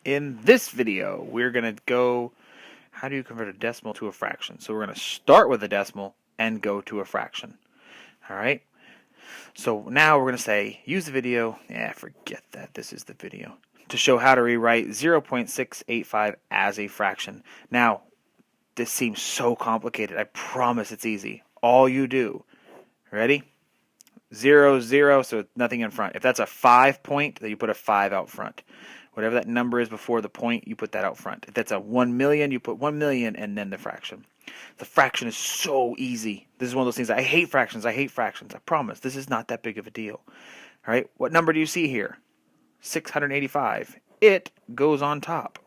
In this video, we're going to go, how do you convert a decimal to a fraction? So we're going to start with a decimal and go to a fraction. All right? So now we're going to say, use the video, forget that, this is the video, to show how to rewrite 0.685 as a fraction. Now, this seems so complicated. I promise it's easy. All you do, ready? 0, 0, so nothing in front. If that's a 5 point, then you put a 5 out front. Whatever that number is before the point, you put that out front. If that's a 1 million, you put 1 million and then the fraction. The fraction is so easy. This is one of those things. I hate fractions. I promise. This is not that big of a deal. All right. What number do you see here? 685. It goes on top.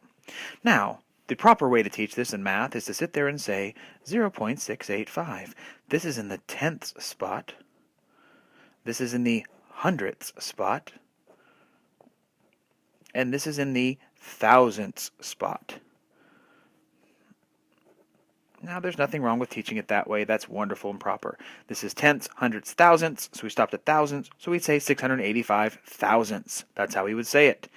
Now, the proper way to teach this in math is to sit there and say 0.685. This is in the tenths spot. This is in the hundredths spot. And this is in the thousandths spot. Now, there's nothing wrong with teaching it that way. That's wonderful and proper. This is tenths, hundredths, thousandths, so we stopped at thousands, so we'd say 685 thousandths. That's how we would say it.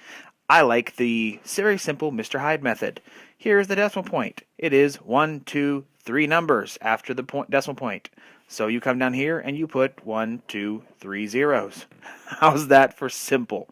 I like the very simple Mr. Hyde method. Here's the decimal point. It is 1, 2, 3 numbers after the decimal point. So you come down here and you put 1, 2, 3 zeros. How's that for simple?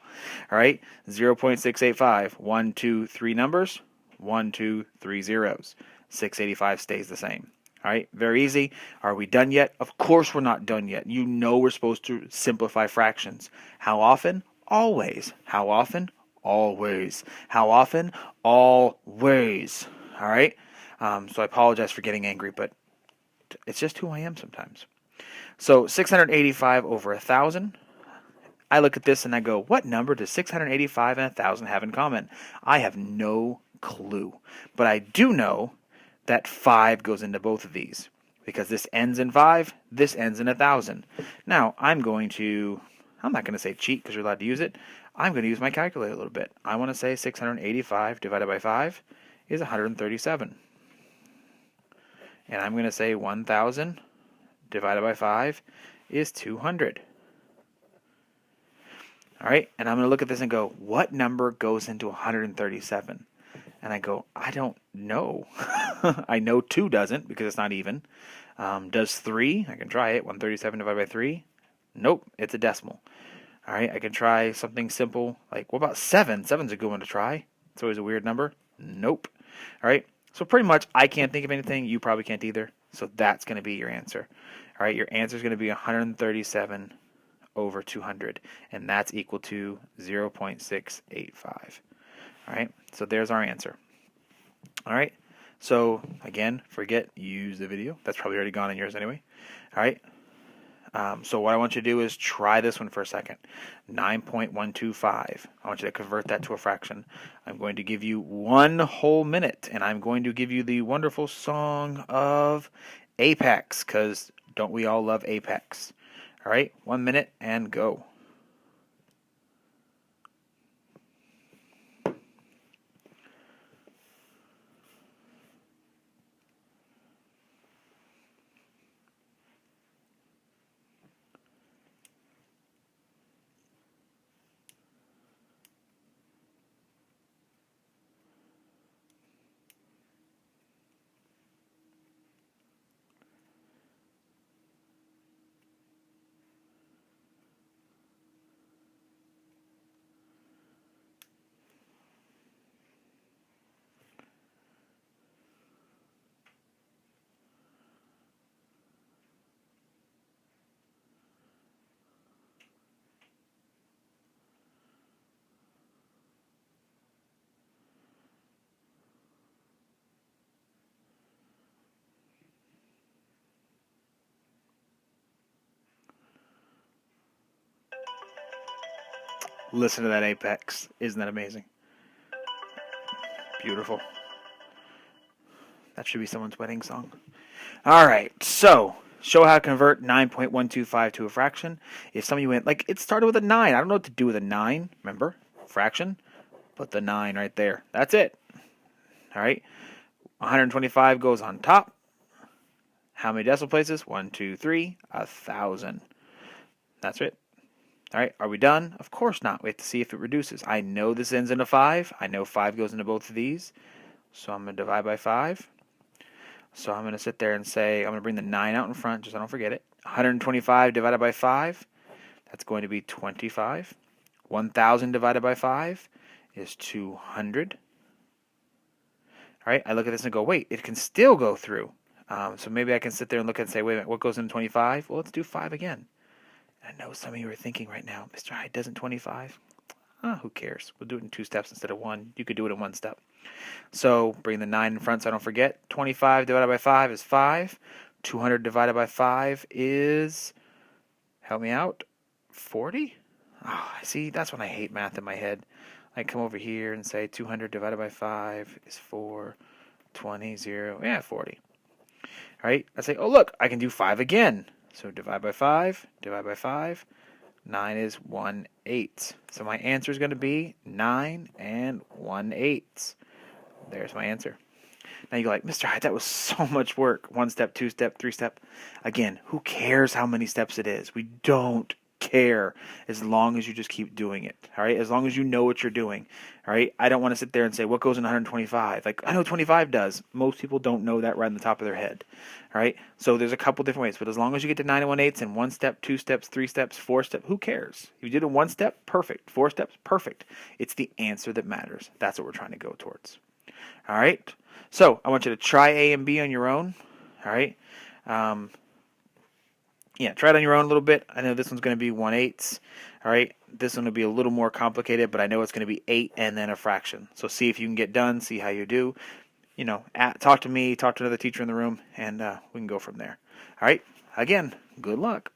All right, 0.685, 1, 2, 3 numbers, 1, 2, 3 zeros. 685 stays the same. All right, very easy. Are we done yet? Of course we're not done yet. You know we're supposed to simplify fractions. How often? Always. How often? Always. How often? Always. All right? So I apologize for getting angry, but it's just who I am sometimes. So 685 over 1,000. I look at this and I go, what number does 685 and 1,000 have in common? I have no clue. But I do know that 5 goes into both of these. Because this ends in 5, this ends in 1,000. Now, I'm not going to say cheat because you're allowed to use it. I'm going to use my calculator a little bit. I want to say 685 divided by 5 is 137. And I'm going to say 1,000 divided by 5 is 200. All right, and I'm going to look at this and go, what number goes into 137? And I go, I don't know. I know 2 doesn't because it's not even. Does 3? I can try it. 137 divided by 3? Nope, it's a decimal. All right, I can try something simple like, what about 7? 7's a good one to try. It's always a weird number. Nope. All right, so pretty much I can't think of anything. You probably can't either. So that's going to be your answer. All right, your answer is going to be 137 over 200, and that's equal to 0.685. All right, so there's our answer. All right, so again, use the video. That's probably already gone in yours anyway. All right, so what I want you to do is try this one for a second. 9.125. I want you to convert that to a fraction. I'm going to give you 1 whole minute, and I'm going to give you the wonderful song of Apex, because don't we all love Apex? All right, 1 minute and go. Listen to that Apex. Isn't that amazing? Beautiful. That should be someone's wedding song. All right, so show how to convert 9.125 to a fraction. If some of you went, like, it started with a 9. I don't know what to do with a 9. Remember? Fraction. Put the 9 right there. That's it. All right. 125 goes on top. How many decimal places? 1, 2, 3. 1,000. That's it. All right, are we done? Of course not. We have to see if it reduces. I know this ends in a 5. I know 5 goes into both of these. So I'm going to divide by 5. So I'm going to sit there and say, I'm going to bring the 9 out in front just so I don't forget it. 125 divided by 5, that's going to be 25. 1,000 divided by 5 is 200. All right, I look at this and go, wait, it can still go through. So maybe I can sit there and look and say, wait a minute, what goes into 25? Well, let's do 5 again. I know some of you are thinking right now, Mr. Hyde, doesn't 25? Who cares? We'll do it in 2 steps instead of 1. You could do it in 1 step. So bring the 9 in front so I don't forget. 25 divided by 5 is 5. 200 divided by 5 is, help me out, 40? Oh, see, that's when I hate math in my head. I come over here and say 200 divided by 5 is 4, 20, 0, yeah, 40. All right, I say, oh, look, I can do 5 again. So divide by 5, 9 is 1/8. So my answer is going to be 9 1/8. There's my answer. Now you're like, Mr. Hyde, that was so much work. 1 step, 2 step, 3 step. Again, who cares how many steps it is? We don't care as long as you just keep doing it. All right, as long as you know what you're doing. All right, I don't want to sit there and say what goes in 125. Like I know 25 does. Most people don't know that right on the top of their head. All right, so there's a couple different ways, but as long as you get to 9 1/8 in 1 step, 2 steps, 3 steps, 4 steps, who cares? If you did it in 1 step, perfect. 4 steps, perfect. It's the answer that matters. That's what we're trying to go towards. All right, so I want you to try A and B on your own. All right. Yeah, try it on your own a little bit. I know this one's going to be 1/8. All right, this one will be a little more complicated, but I know it's going to be 8 and then a fraction. So see if you can get done, see how you do. You know, talk to me, talk to another teacher in the room, and we can go from there. All right, again, good luck.